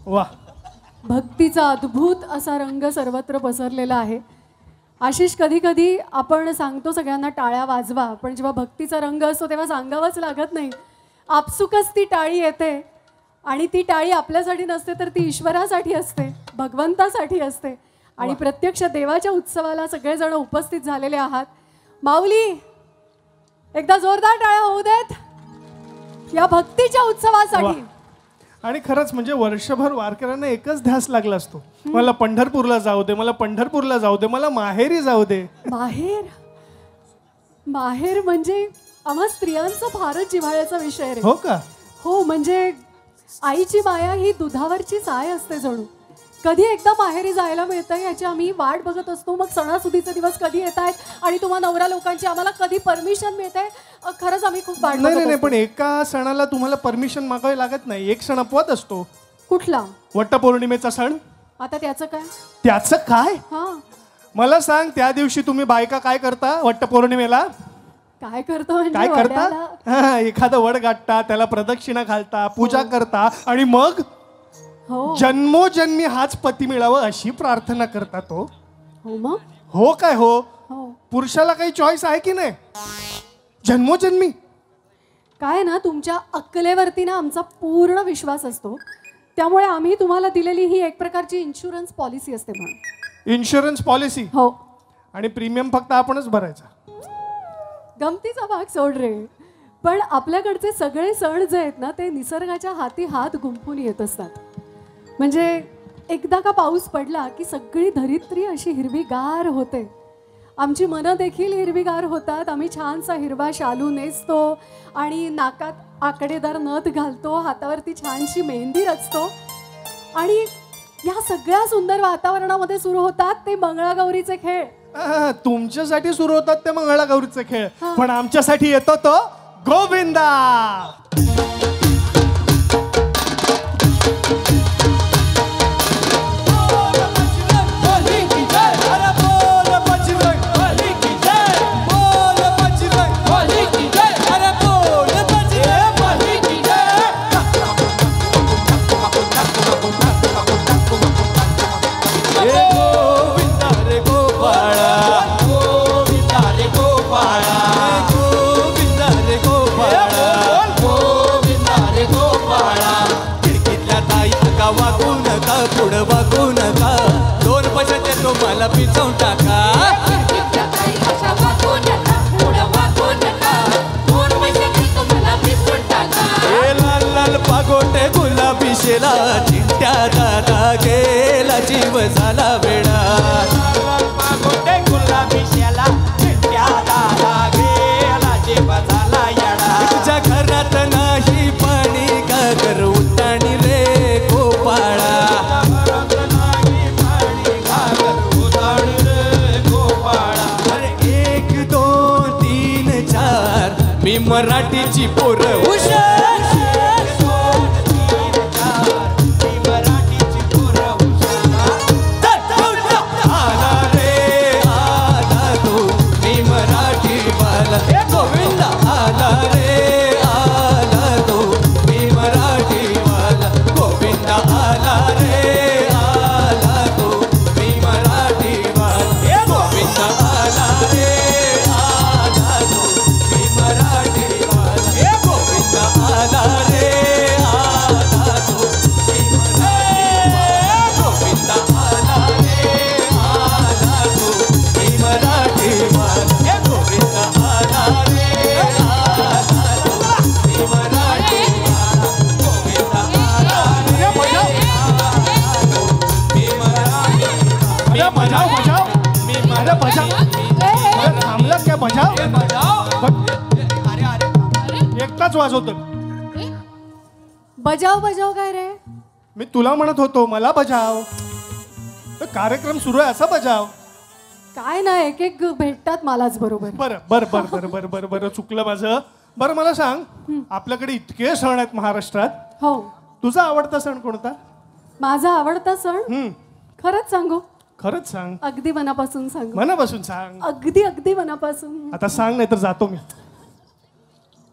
वा, भक्तीचा अद्भुत असा रंग सर्वत्र पसरलेला आहे. आशिष, कधी कधी आपण सांगतो सगळ्यांना टाळ्या वाजवा, पण जेव्हा भक्तीचा रंग असतो तेव्हा सांगावंच लागत नाही. आपसुकच ती टाळी येते आणि ती टाळी आपल्यासाठी नसते तर ती ईश्वरासाठी असते, भगवंतासाठी असते. आणि प्रत्यक्ष देवाच्या उत्सवाला सगळेजण उपस्थित झालेले आहात. माऊली, एकदा जोरदार टाळ्या होऊ देत या भक्तीच्या उत्सवासाठी. आणि खरंच म्हणजे वर्षभर वारकऱ्यांना एकच ध्यास लागला असतो, मला पंढरपूरला जाऊ दे, मला पंढरपूरला जाऊ दे, मला माहेरी जाऊ दे. माहेर, माहेर म्हणजे आम्हा स्त्रियांचा फारच जिव्हाळ्याचा विषय आहे. हो का? हो, म्हणजे आईची माया ही दुधावरची साय असते जणू. कधी एकदा माहेरी जायला मिळतं याची आम्ही वाट बघत असतो. मग सणासुदीचे दिवस कधी येत आहेत आणि तुम्हा नवरा लोकांची आम्हाला कधी परमिशन मिळते, खरंच आम्ही खूप वाट बघत नाही, पण एका सणाला तुम्हाला परमिशन मागावी लागत नाही. एक सण अपवाद असतो. कुठला? वटपौर्णिमेचा सण. आता त्याचं काय? त्याचं काय? हा, मला सांग, त्या दिवशी तुम्ही बायका काय करता? वटपौर्णिमेला काय करतो म्हणजे काय करता? एखादं वड गाठता, त्याला प्रदक्षिणा घालता, पूजा करता आणि मग जन्मोजन्मी हाच पती मिळावं अशी प्रार्थना करता. तो हो मग हो काय? हो, पुरुषाला काही चॉईस आहे की नाही? जन्मोजन्मी काय ना, तुमच्या अक्कलेवरती ना आमचा पूर्ण विश्वास असतो. त्यामुळे आम्ही तुम्हाला दिलेली ही एक प्रकारची इन्शुरन्स पॉलिसी असते. म्हणून इन्शुरन्स पॉलिसी. हो, आणि प्रीमियम फक्त आपणच भरायचा. गमतीचा भाग सोड रे. पण आपल्याकडचे सगळे सण जे आहेत ना ते निसर्गाच्या हाती हात गुंफून येत असतात. म्हणजे एकदा का पाऊस पडला की सगळी धरित्री अशी हिरवीगार होते. आमची मनं देखील हिरवीगार होतात. आम्ही छानसा हिरवा शालू नेसतो आणि नाकात आकडेदार नथ घालतो, हातावरती छानशी मेहंदी रचतो आणि या सगळ्या सुंदर वातावरणामध्ये सुरू होतात ते मंगळागौरीचे खेळ. तुमच्यासाठी सुरू होतात ते मंगळागौरीचे खेळ, पण आमच्यासाठी येतो तो गोविंदा. मला पिचवून टाका. लाल लाल पागोटे गुलाबी शेला, चिंट्या दादा गेला जीव झाला वेडा. लाल पागोटे गुलाबी शेला, चिंट्या दादा गेला जीव झाला येडा. तुझ्या घरात नाही पाणी का कर उताणी रे गोपाळा. मी मराठीची पोरं हुशार. आला रे आला तू, मी मराठी वाला. गोविंदा आला रे आला तू, मी मराठी वाला. गोविंदा आला रे आला तू, मी मराठी वाला. गोविंदा आला रे आला तू, मी मराठी वाला. गोविंदा आला रे आला तू, मी मराठी. गोविंदा आला रे आला तू, मी मराठी वाला. गोविंदा आला रे आला तू, मी मराठी वाला. गोविंदा आला रे आला तू, मी मराठी. बजाव बजाव, मी माझा बजाव. थांबला क्या? बजाव. एकटाच वाजवतो. बजाव बजाव काय रे? मी तुला म्हणत होतो मला बजाव. कार्यक्रम सुरू आहे असा बजाव. काय ना, एक एक भेटतात मलाच बरोबर. बरं बरं बरं बरं बरं बरं बरं चुकलं माझं. बरं मला सांग, आपल्याकडे इतके सण आहेत महाराष्ट्रात, हो, तुझा आवडता सण कोणता? माझा आवडता सण खरंच सांगू? खरंच सांग. अगदी मनापासून सांगू? मनापासून सांग. अगदी अगदी मनापासून. आता सांग, नाही तर जातो मी.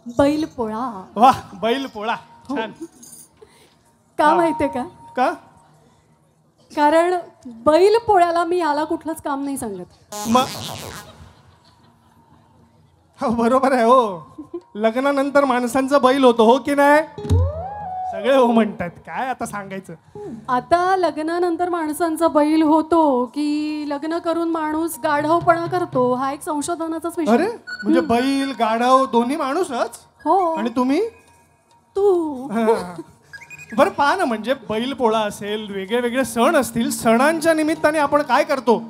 बैलपोळा. वाह, बैलपोळा. छान. का माहितीये का? का? कारण बैल पोळ्याला मी याला कुठलंच काम नाही सांगत. हो बरोबर आहे हो. लग्नानंतर माणसांचा बैल होतो हो की नाही? सगळे हो म्हणतात, काय आता सांगायचं. आता लग्नानंतर माणसांचा बैल होतो की लग्न करून माणूस गाढवपणा करतो, हा एक संशोधनाचाच विषय. अरे म्हणजे बैल गाढव दोन्ही माणूसच? हो. आणि तुम्ही? तू. बरं पहा ना, म्हणजे बैल पोळा असेल, वेगळे वेगळे सण असतील, सणांच्या निमित्ताने आपण काय करतो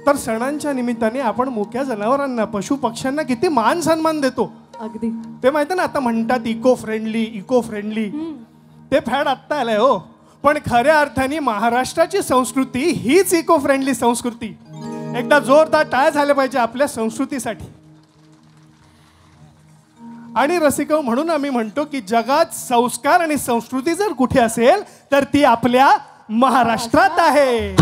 तर सणांच्या निमित्ताने आपण मुक्या जनावरांना, पशु पक्ष्यांना किती मान सन्मान देतो. अगदी. ते माहिती ना, आता म्हणतात इको फ्रेंडली. ते फॅड आत्ता आलंय हो. पण खऱ्या अर्थाने महाराष्ट्राची संस्कृती हीच इको फ्रेंडली संस्कृती. एकदा जोरदार टाळ्या झाल्या पाहिजे आपल्या संस्कृतीसाठी. आणि रसिको, म्हणून आम्ही म्हणतो की जगात संस्कार आणि संस्कृती जर कुठे असेल तर ती आपल्या महाराष्ट्रात आहे.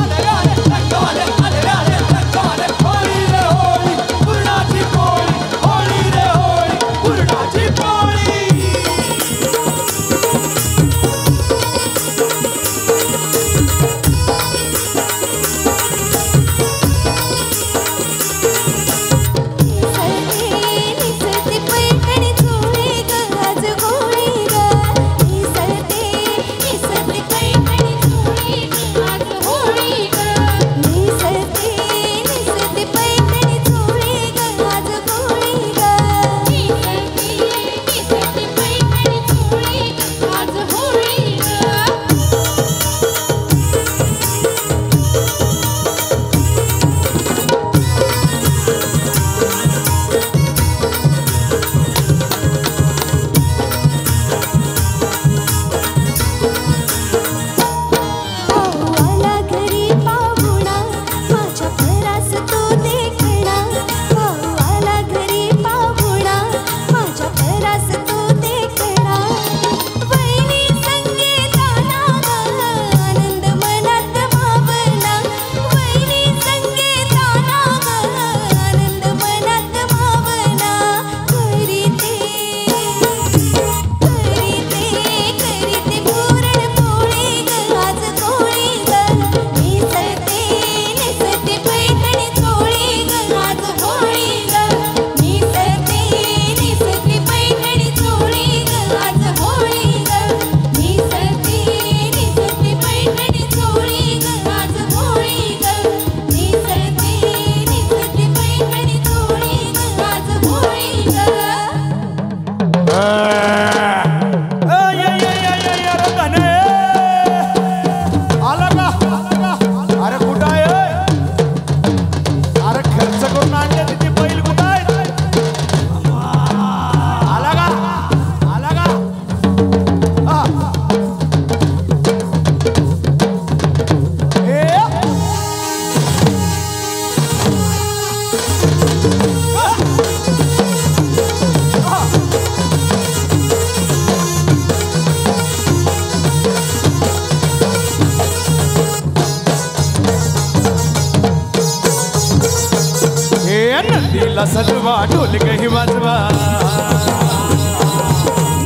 नंदीला सजवा ढोल गही वाजवा,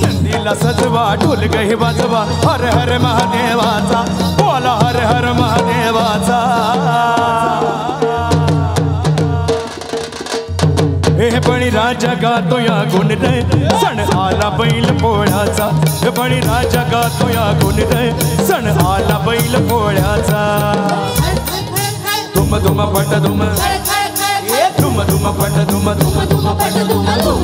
नंदीला सजवा ढोल गही वाजवा, हर हर महादेवाचा बोला, हर हर महादेवाचा. हे बळी राजा गातो या गुणदय, सण आला बैल पोळ्याचा. हे बळी राजा गातो या गुणदय, सण आला बैल पोळ्याचा. धुम धुम पट धुम, धुम धुम पट धुम, धुम धुम पट धुम धुम.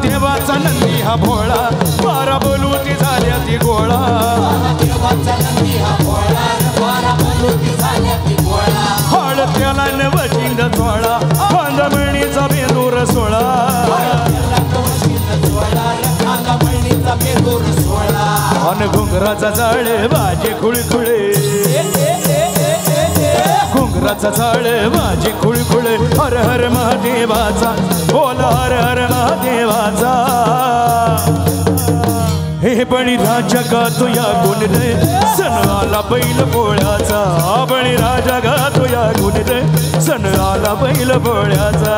देवाचा नंदी हा भोळा, बारा बोलूती झाल्या ती गोळा. हळ त्याला नवचिंद सोळा, बांधमणीचा बेंदूर सोळा. अन घुंगराचा जाळ बाजे खुळखुळे, घुंगराचा जाळ बाजे खुळखुळे, हर हर महादेवाचा बोला, हर हर महादेवाचा. हे बळीराजा गातो या गुण रे सण आला बैल पोळ्याचा बळीराजा गातो या गुण रे सण आला बैल पोळ्याचा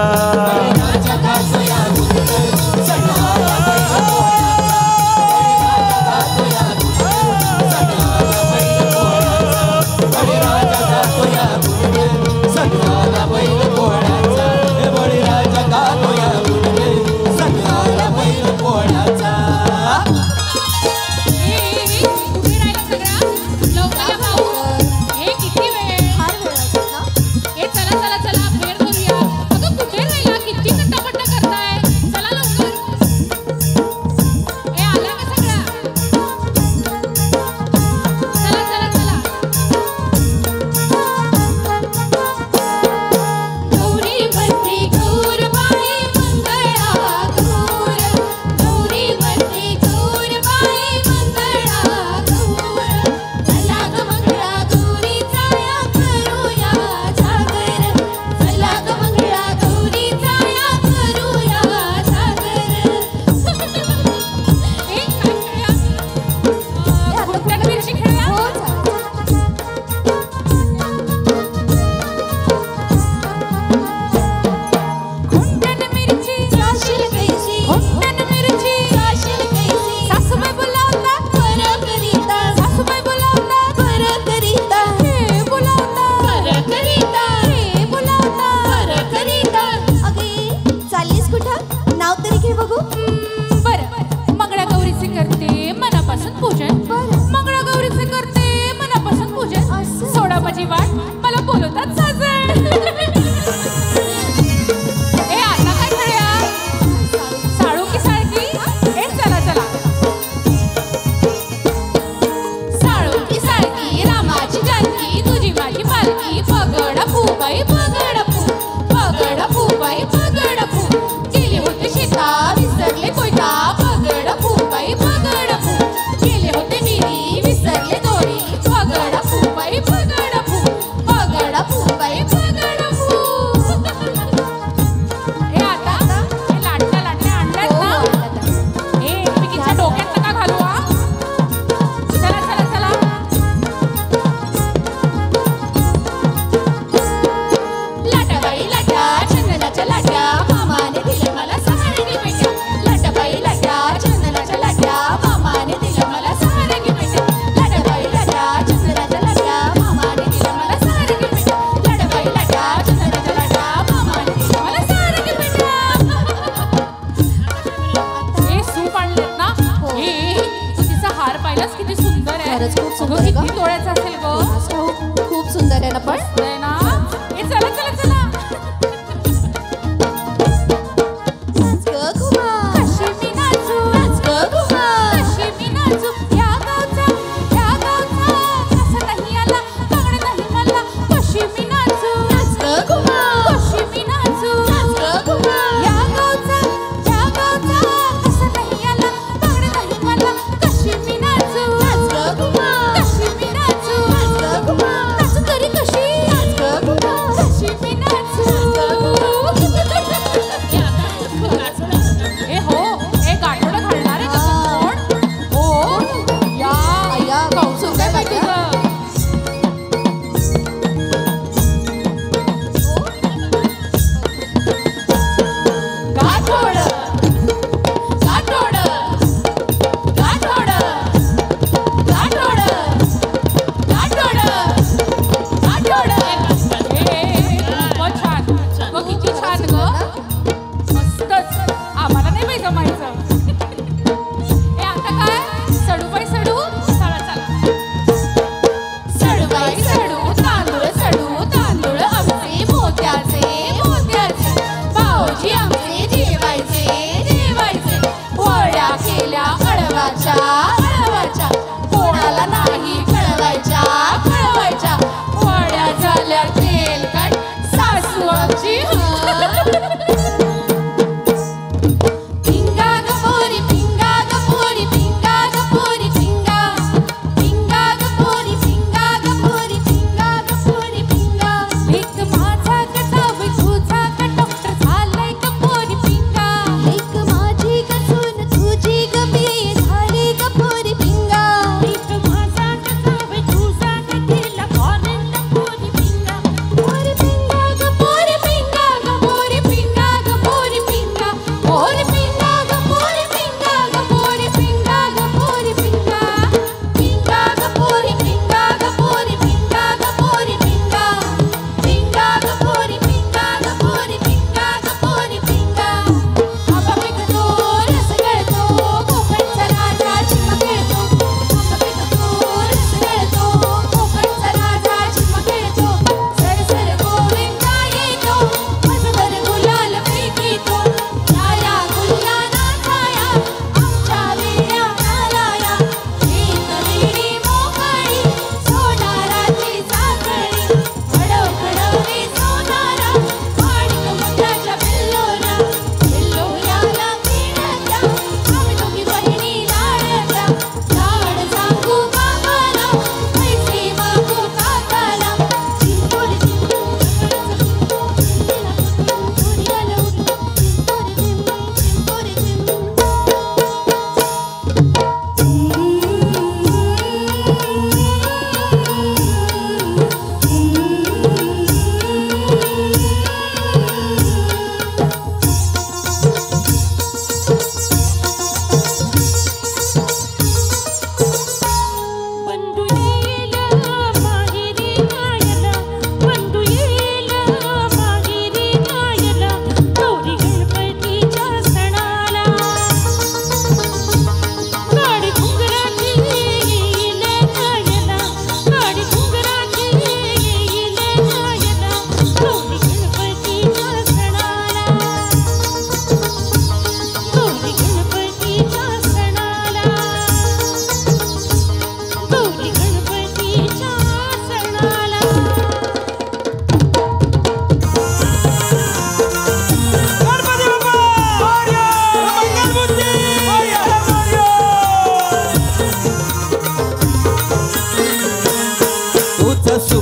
पगड फू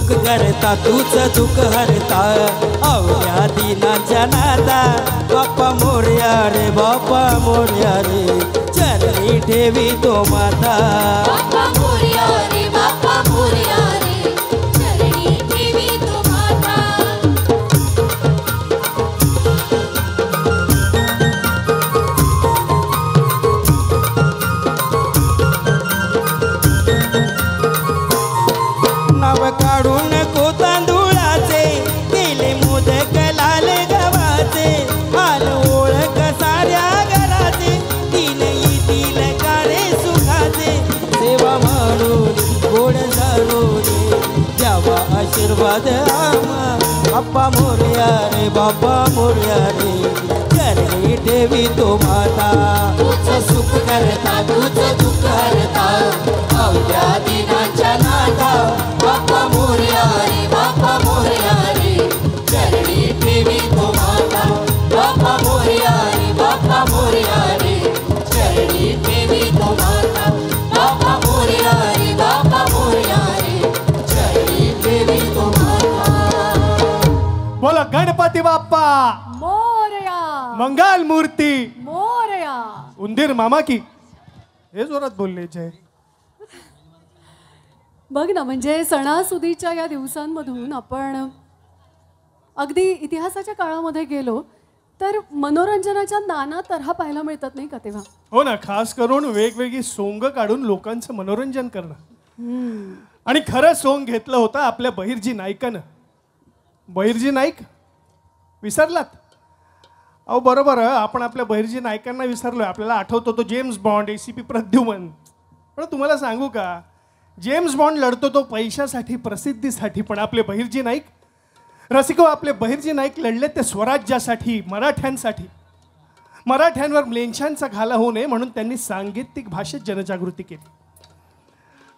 सुख करता तूच दुःख हरता अवघ्या दिनाच्या नादा बाप्पा मोरया रे बाप्पा मोरया रे चरणी ठेवी तो माता बाप्पा मोरया रे बाप्पा मोरया रे चरणी ठेवी तो माता नाव काढून को तांदुळाचे केले मोदक लाल गव्हाचे हाल ओळख साऱ्या घराचे तीन येतील काळे सुखाचे सेवा म्हणून गोड जाणून द्यावा आशीर्वाद आम्हा बाप्पा मोरया रे बाप्पा मोरया रे चरणी ठेवी तो माता तूच सुख करता तूच दुःख हरता अवघ्या दिनाच्या नादा बाप्पा मोरया रे बाप्पा मोरया रे चरणी ठेवी तो माता बाप्पा मोरया रे बाप्पा मोरया रे चरणी ठेवी तो माता बाप्पा मोरया रे बाप्पा मोरया रे चरणी ठेवी तो माता बोला गणपती बाप्पा मोरया मंगल मूर्ती मोरया. उंदीर मामा की हे जोरात बोलले जय. बघ ना, म्हणजे सणासुदीच्या या दिवसांमधून आपण अगदी इतिहासाच्या काळामध्ये गेलो तर मनोरंजनाच्या नाना तऱ्हा पाहायला मिळतात नाही का तेव्हा. हो ना, खास करून वेगवेगळी सोंग काढून लोकांचं मनोरंजन करणं. आणि खरं सोंग घेतलं होतं आपल्या बहिर्जी नाईकानं. बहिर्जी नाईक विसरलात? अहो बरोबर, आपण आपल्या बहिर्जी नायकांना विसरलोय. आपल्याला आठवतो तो जेम्स बॉन्ड, ACP प्रद्युमन. पण तुम्हाला सांगू का, जेम्स बॉन्ड लढतो तो पैशासाठी, प्रसिद्धीसाठी, पण आपले बहिर्जी नाईक रसिको, आपले बहिर्जी नाईक लढले ते स्वराज्यासाठी, मराठ्यांसाठी. मराठ्यांवर म्लेच्छांचा घाला होऊ नये म्हणून त्यांनी सांगीतिक भाषेत जनजागृती केली.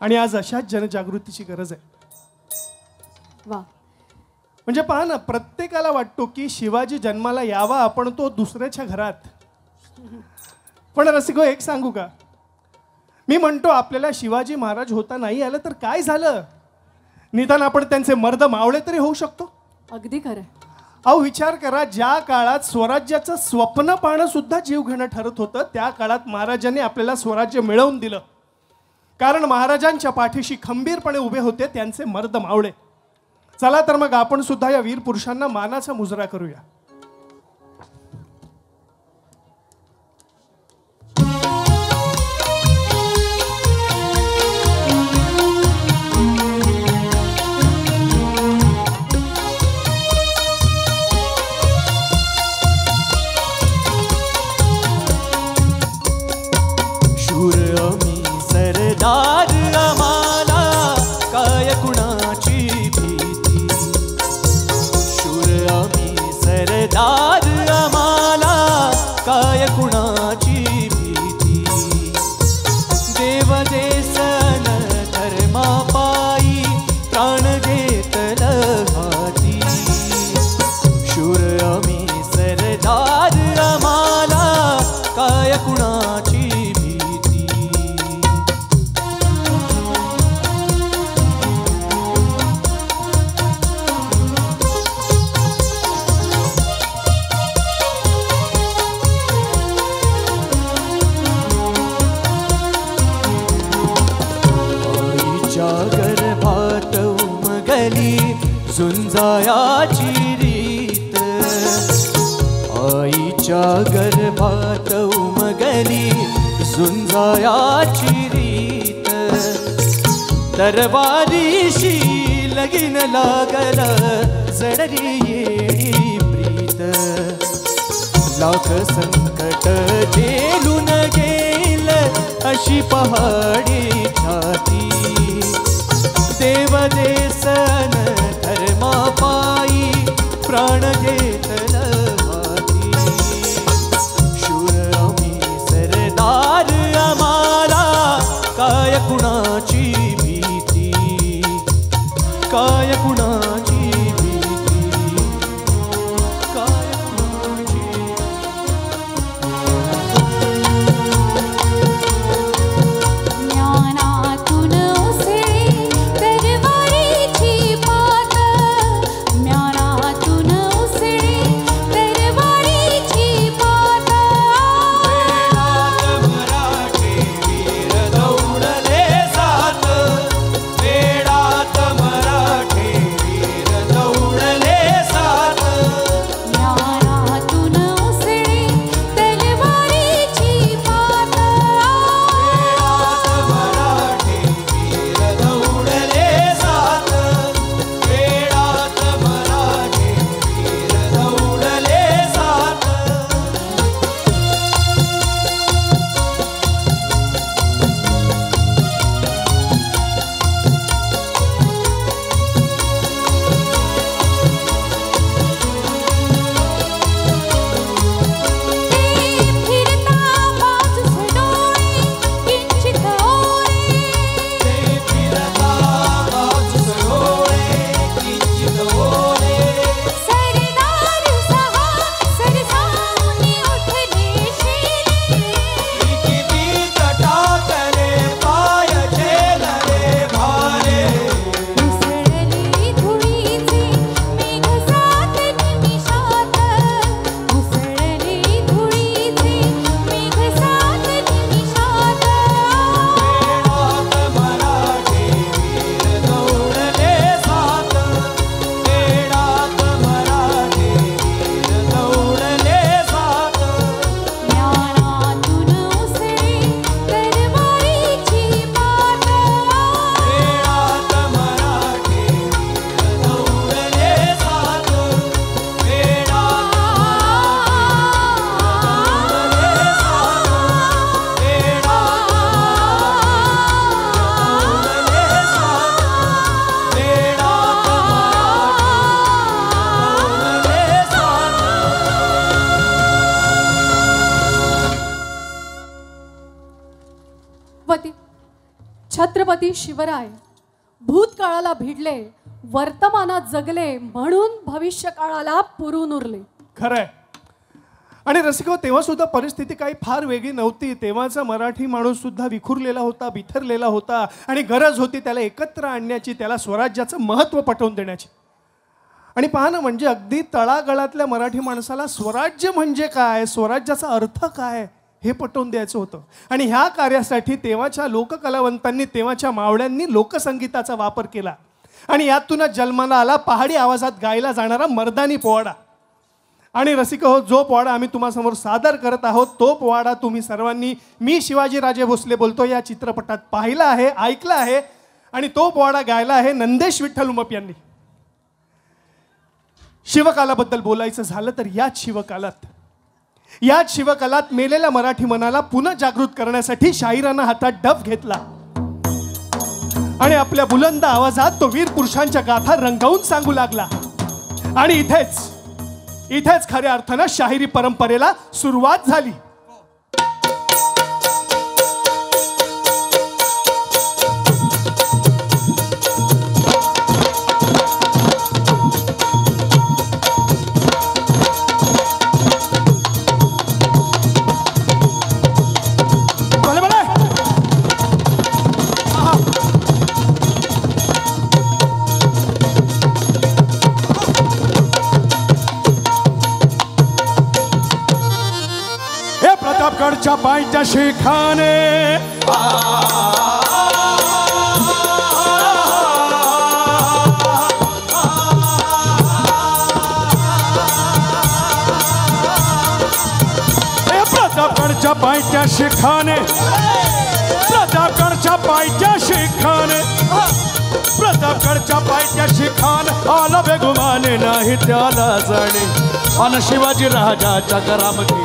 आणि आज अशाच जनजागृतीची गरज आहे. वा. म्हणजे पहा ना, प्रत्येकाला वाटतो की शिवाजी जन्माला यावा, आपण तो दुसऱ्याच्या घरात. पण रसिको, एक सांगू का, मी म्हणतो आपल्याला शिवाजी महाराज होता नाही आलं तर काय झालं, निदान आपण त्यांचे मर्द मावळे तरी होऊ शकतो. अगदी खरं. अहो विचार करा, ज्या काळात स्वराज्याचं स्वप्न पाहणं सुद्धा जीव घेणं ठरत होतं, त्या काळात महाराजांनी आपल्याला स्वराज्य मिळवून दिलं. कारण महाराजांच्या पाठीशी खंबीरपणे उभे होते त्यांचे मर्द मावळे. चला तर मग आपण सुद्धा या वीर पुरुषांना मानाचा मुजरा करूया. शूर आम्ही सरदार आम्हाला काय कुणाची भीती. शूर आम्ही सरदार आम्हाला काय कुणाची भीती. देव देसन धर्मा पायी प्राण घेतलं हाती. शूर आम्ही सरदार आम्हाला काय कुणाची भीती. आईच्या गर्भात उमगली झुंजायाची रीत. आईच्या गर्भात उमगली झुंजायाची रीत. दरबारीशी लगीन लागल जडरी येडी प्रीत. लाख संकट झेलून गेल अशी पहाडी छाती. देव देसन धर्मा पायी प्राण घेतलं हाती. शूर आम्ही सरदार आम्हाला काय कुणाची भीती. काय कुणाची भीती. काय कुणाची. ज्ञानातून उसळी दरबारीची पाय. कवी शिवराय भूतकाळाला भिडले, वर्तमानात जगले, म्हणून भविष्य काळाला पुरून उरले. खरंय. आणि रसिको, तेव्हा सुद्धा परिस्थिती काही फार वेगळी नव्हती. तेव्हाचा मराठी माणूस सुद्धा विखुरलेला होता, बिथरलेला होता आणि गरज होती त्याला एकत्र आणण्याची, त्याला स्वराज्याचं महत्त्व पटवून देण्याची. आणि पहा ना, म्हणजे अगदी तळागाळातल्या मराठी माणसाला स्वराज्य म्हणजे काय, स्वराज्याचा अर्थ काय हे पटवून द्यायचं होतं. आणि ह्या कार्यासाठी तेव्हाच्या लोककलावंतांनी, तेव्हाच्या मावळ्यांनी लोकसंगीताचा वापर केला. आणि यातूनच जन्माला आला पहाडी आवाजात गायला जाणारा मर्दानी पोवाडा. आणि रसिक हो, जो पोवाडा आम्ही तुम्हासमोर सादर करत आहोत तो पोवाडा तुम्ही सर्वांनी मी शिवाजीराजे भोसले बोलतो या चित्रपटात पाहिला आहे, ऐकला आहे. आणि तो पोवाडा गायला आहे नंदेश विठ्ठल उमप यांनी. शिवकालाबद्दल बोलायचं झालं तर याच शिवकालात मेलेल्या मराठी मनाला पुन्हा जागृत करण्यासाठी शाहिरानं हातात डफ घेतला आणि आपल्या बुलंद आवाजात तो वीर पुरुषांच्या गाथा रंगवून सांगू लागला. आणि इथेच खऱ्या अर्थानं शाहिरी परंपरेला सुरुवात झाली. प्रतापगडच्या पायथ्या शिखाने प्रतापगडच्या पायथ्या शिखाने प्रतापगडच्या पायथ्या शिखाने प्रतापगडच्या पायथ्या शिखान आला बेगुमाने नाही त्याला जाणे. अन शिवाजी राजाच्या करामती,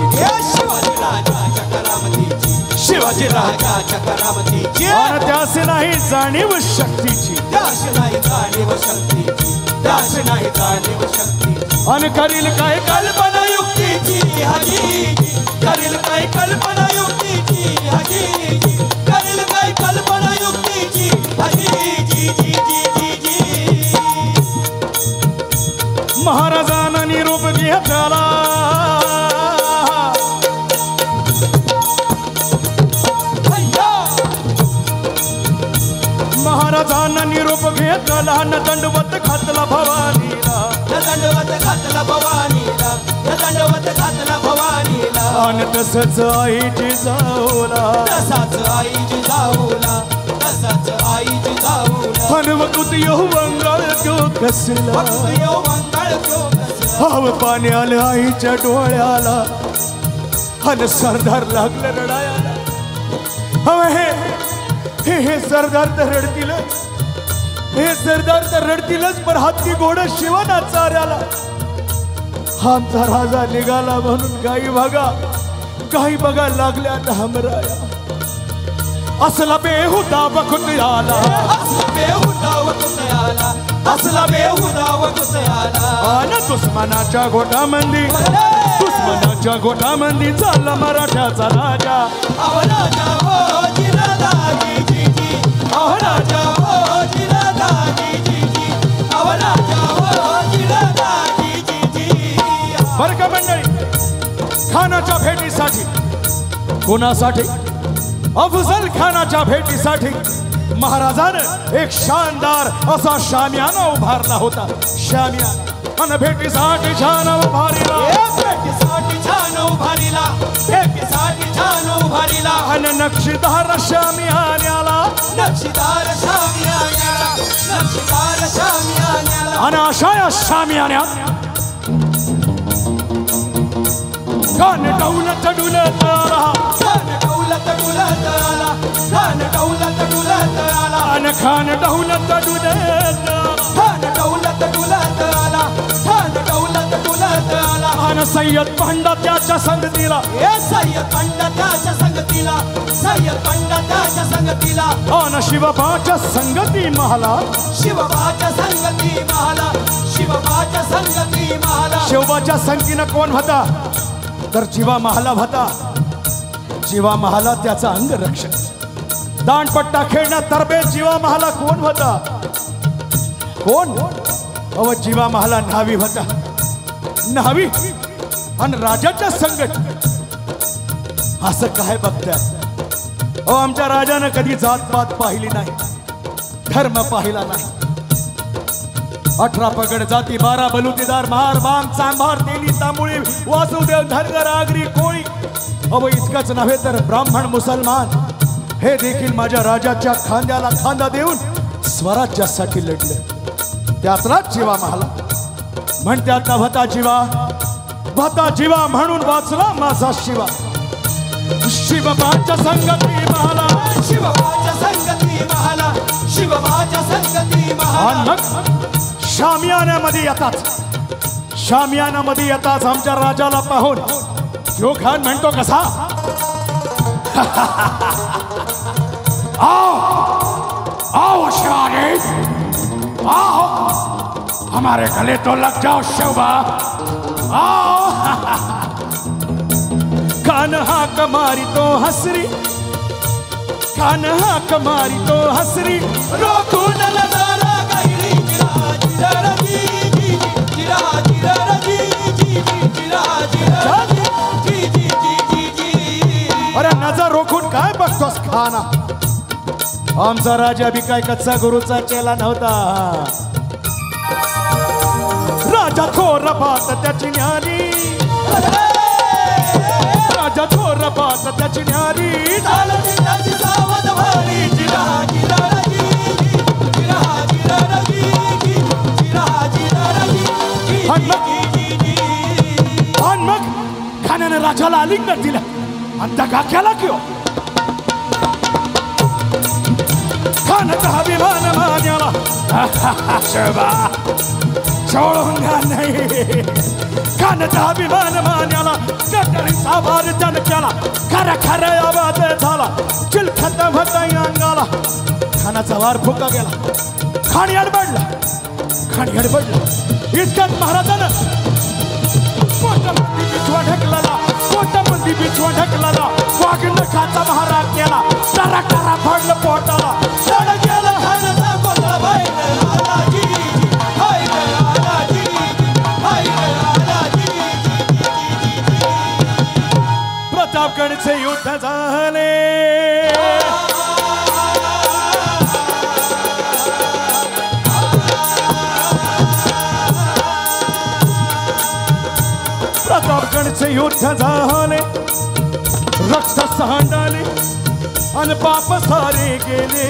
शिवाजी राजाच्या करामतीची, अन त्यास नाही जाणीव शक्तीची, त्यास नाही जाणीव शक्तीची, त्यास नाही जाणीव शक्तीची. अन करील काय कल्पना युक्तीची हजी, करील काय कल्पना युक्तीची हजी, करील काय कल्पना युक्तीची हजी, जी जी जी जी जी. महाराजांना निरोप घेतला, महाराजांना निरोप घेतला न दंडवत घातला भवानीला, न दंडवत घातला भवानीला, न दंडवत घातला भवानीला. आणि तसंच आई जिजाऊला, तसाच आई जिजाऊला, तसाच आई जिजाऊला. हनुमकुत येऊ मंगळ क्यों कसला, भक्त येऊ मंगळ क्यों कसला. हव पाणी आलं आईच्या डोळ्याला, हन सरदार लागलं रडायला. हवे हे सरदार तर रडतीलच, हे सरदार तर रडतीलच, पण हत्ती घोड शिवना चाऱ्याला. आमचा राजा निघाला म्हणून गाई बघा लागल्या हमराया. असला बेहुदा वखुत आला, असला बेहुदा वखुत आला, असला बेहुदा वखुत आला. आणि दुश्मनाच्या गोटामंदी झाला मराठ्याचा राजा. अहो राजा हो जिजादाजी जी जी, अहो राजा हो जिजादाजी जी जी, अहो राजा हो जिजादाजी जी जी. बरं का मंडळी, खानाच्या भेटीसाठी, कोणासाठी? अफजल खानाच्या भेटीसाठी महाराजानं एक शानदार असा शामियाना उभारला होता. शामियाना अन भेटीसाठी छान उभारिला, भेटीसाठी छान उभारिला, भेटीसाठी छान उभारिला. अन नक्षीदार शामियान्याला, नक्षीदार शामियान्याला, नक्षीदार शामियान्याला. अन अशा या शामियान्यात कान डौलत डुलत आला, खान दौलत डुलत आला, खान दौलत डुलत आला, अन खान डौलत डुलत, खान दौलत डुलत आला, खान दौलत डुलत आला. अन सय्यद पंडा त्याच्या संगतीला, हे सय्यद पंडा त्याच्या संगतीला, सय्यद पंडा त्याच्या संगतीला. अन शिवबाच्या संगती महाला, शिवबाच्या संगती महाला, शिवबाच्या संगती महाला. शिवबाच्या संगतीनं कोण होता तर जीवा महाला होता. जीवा महाला त्याचा अंगरक्षक. दांडपट्टा खेळण्यात तरबेज जीवा महाला कोण होता? कोण? अव जीवा महाला न्हावी होता. न्हावी आणि राजाच्या संगत. असं काय बघताय? आमच्या राजानं कधी जातपात पाहिली नाही, धर्म पाहिला नाही. 18 पगड जाती, 12 बलुतेदार, महार, बांग, चांभार, तेली, तांबुळी, वासुदेव, धनगर, आगरी, कोळी. अव इतकंच नव्हे तर ब्राह्मण, मुसलमान हे देखील माझ्या राजाच्या खांद्याला खांदा देऊन स्वराज्यासाठी लढले. त्यातलाच जीवा महाला. म्हणत्यात भता जीवा म्हणून वाचला माझा शिवा. शिवबाच्या संगती महाला, शिवबाच्या संगती महाला, शिवबाच्या संगती महाला. मग शामियानामध्ये येताच आमच्या राजाला पाहून यो खान म्हणतो कसा, आओ शिवाने, आओ हमारे गले तो लग जाओ शिवा, आओ. कान हाक मारी तो हसरी, कान हाक मारी तो हसरी, रोखून नजारा गैरी, जिरा जिरा जी जी, जिरा जिरा जी जी, जिरा जिरा जी जी जी जी. अरे नजर रोखून काय बघतोस खाना? आमचा राजा बी काय कच्चा गुरुचा चेला नव्हता. राजा थोर बात त्याची न्यारी, राजा थोर बात त्याची न्यारी, त्याची सावध भारी, जिरा जिरा जी जी, जिरा जिरा जी जी, जिरा जिरा जी जी. आणि मग खाण्याने राजाला आलिंगन दिलं आणि दगा केला किंवा खानाचा अभिमान मान्याला शोभा सोडून नाही. खानाचा अभिमान मान्याला कटरीचा वार जन केला, खरा खरा आवाज झाला, चिलखत भता अंगाला. खानाचा वार फुका गेला, खाणी अडबडला. इतक्यात महाराजानं पोटामध्ये बिछवा ढकलला, वाघ नखाचा महाराज केला, टरा टरा पडलं पोटाला. सड गेला खानाचा कोथळा, बाहेर आला जी जी, बाहेर आला जी जी, बाहेर आला जी जी. प्रतापगडचे युद्ध झाले, प्रतापगडचे युद्ध झाले, रक्त सांडाले अन पाप सारे गेले,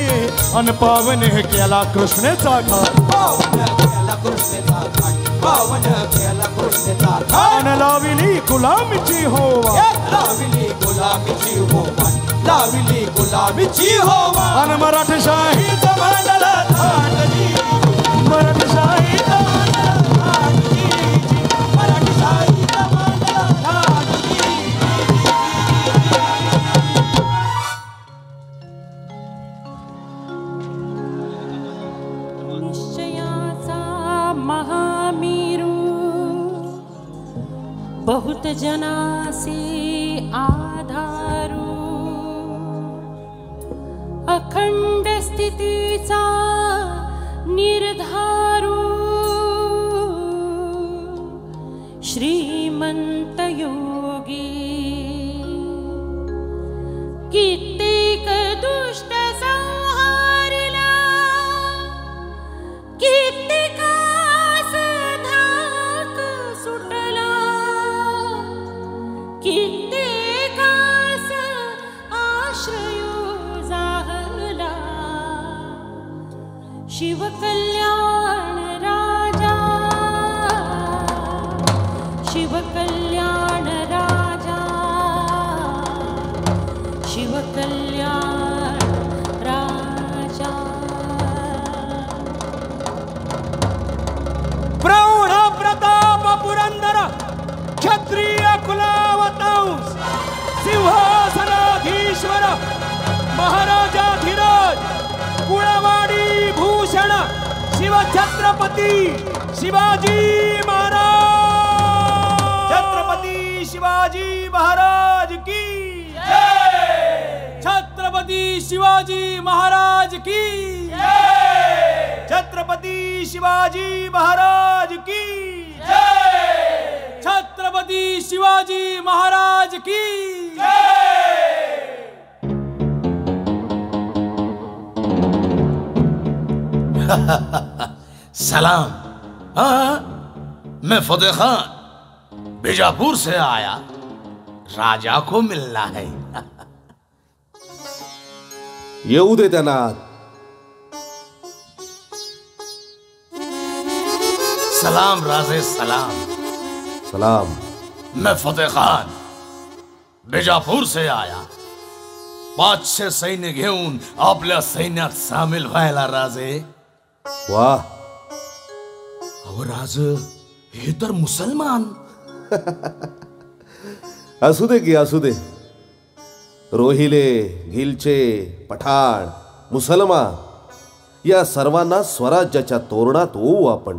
अन पावन केला कृष्णेचा घाट. पावन केला कृष्णेचा घाट, पावन केला कृष्णेचा घाट. अन लाविली गुलामीची होवा, लाविली गुलामीची होवा, लाविली गुलामीची होवा. अन मराठशाहीचा मांडला थाटली, मराठशाहीचा थाटली, मराठशाहीचा मांडला थाटली. निश्चयाचा महामेरू, बहुत जनासे आधारू, अखंड स्थितीचा निर्धारू, श्रीमंत योगी. कित्येक दुष्ट संहारिला, कित्येकास धाक सुटला, कित्येकास आश्रयो जाहला. शिवकल्याण राजा, शिवकल्याण राजा, शिवकल्याण राजा. प्रौढ प्रताप पुरंदर, क्षत्रिय कुलावतांस, सिंहासनाधीश्वर, महाराजाधिराज, कुळवाडी भूषण, शिवछत्रपती शिवाजी महाराज. छत्रपती शिवाजी महाराज की जय. छत्रपती शिवाजी महाराज की छत्रपती शिवाजी महाराज की छत्रपती शिवाजी महाराज की सलाम। हाँ, मैं फतेह खान बीजापुर से आया, राजा को मिलना है। येऊ दे त्यांना। सलाम राजे सलाम। सलाम। मैं फतेह खान बीजापूर से आया, 500 सैन्य घेऊन आपल्या सैन्यात सामील व्हायला राजे। वाह, अहो राज, हे तर मुसलमान। असू दे की असू दे। रोहिले, गिलचे, पठाण, मुसलमान या सर्वांना स्वराज्याच्या तोरणात ओवू आपण।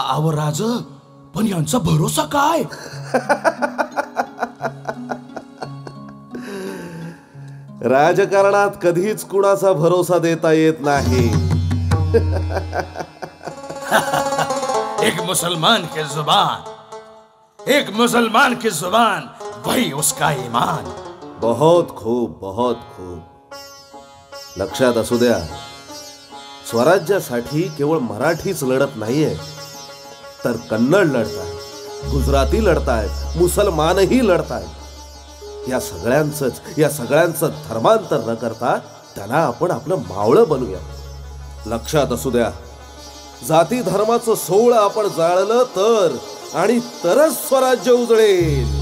अहो राज, पण यांचा भरोसा काय? राजकारणात कधीच कुणाचा भरोसा देता येत नाही। एक मुसलमान की जुबान वही उसका ईमान। बहुत खूब, बहुत खूब। लक्षात असू द्या, स्वराज्यासाठी केवळ मराठीच लढत नाहीये, तर कन्नड लढतायत, गुजराती लढतायत, मुसलमानही लढतायत। या सगळ्यांचं धर्मांतर न करता त्यांना आपण आपलं मावळं बनूया। लक्षात असू द्या, जाती धर्माचं सोळ आपण जाळलं तर, आणि तरच स्वराज्य उजळेल।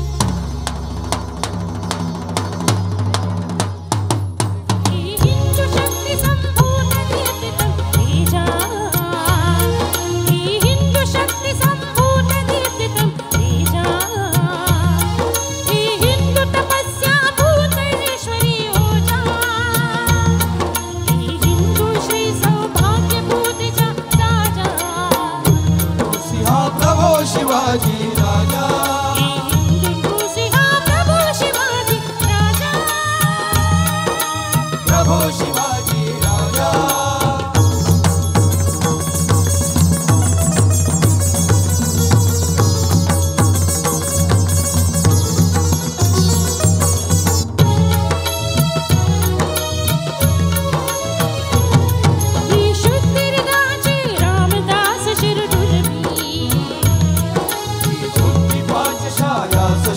शिवाजी राजा, प्रभो शिवाजी राजा।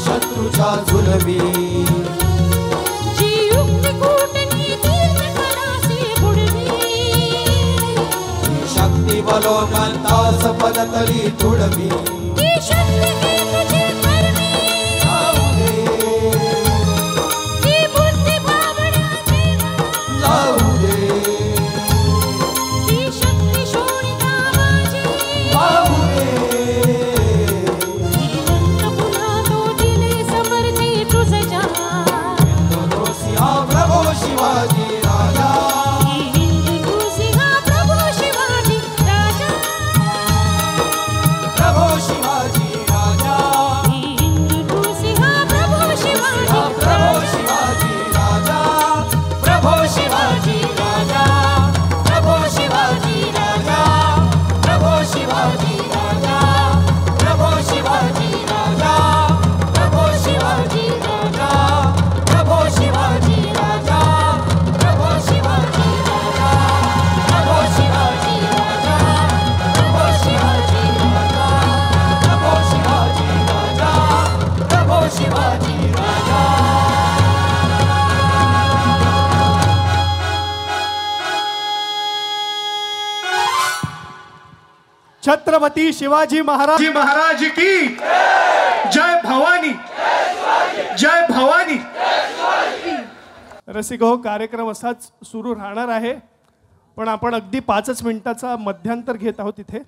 शत्रूच्या झुलवी जी युक्ती कूटनीती खरासी बुडवी, शक्ती बलोवंतास पदतली तुडवी, ती शक्ती तुझे कर्मी जाऊ दे, ती बुद्धी बावड्याची जाऊ दे, ती शक्ती शोणिता माझी जाऊ दे। प्रभो शिवाजी राजा, प्रभो शिवाजी राजा, प्रभो शिवाजी राजा, प्रभो शिवाजी प्रभो शिवाजी राजा, प्रभो शिवाजी राजा, प्रभो शिवाजी राजा, प्रभो शिवाजी राजा, प्रभो शिवाजी राजा, प्रभो शिवाजी राजा, प्रभो शिवाजी राजा, प्रभो शिवाजी राजा, प्रभो शिवाजी राजा, प्रभो शिवाजी राजा, प्रभो शिवाजी राजा, प्रभो शिवाजी राजा। छत्रपती शिवाजी महाराज की जय भवानी, जय भवानी। रसिक हो, कार्यक्रम असाच सुरू राहणार आहे, पण आपण अगदी 5 मिनिटाचा मध्यांतर घेत आहोत इथे।